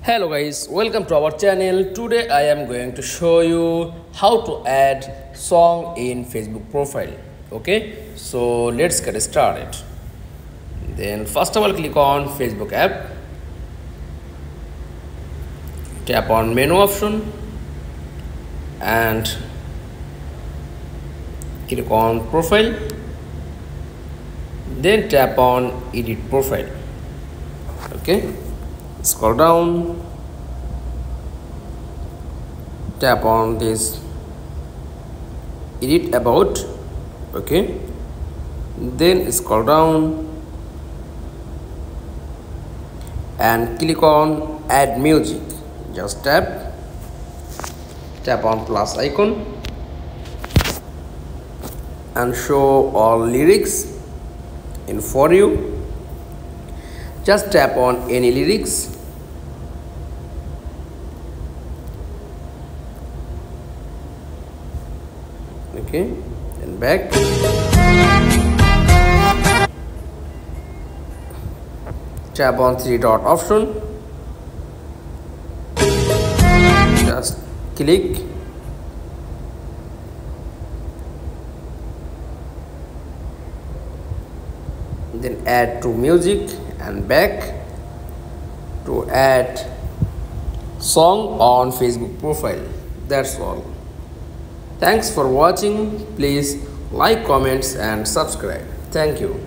Hello guys, welcome to our channel. Today I am going to show you how to add song in Facebook profile. Okay, so let's get started. Then first of all, click on Facebook app, tap on menu option and click on profile, then tap on edit profile. Okay, scroll down, tap on this edit about. Okay, then scroll down and click on add music. Just tap on plus icon and show all lyrics in for you. Just tap on any lyrics. Okay, and back. Tap on three dot option. Just click. Then add to music and back to add song on Facebook profile. That's all. Thanks for watching. Please like, comments and subscribe. Thank you.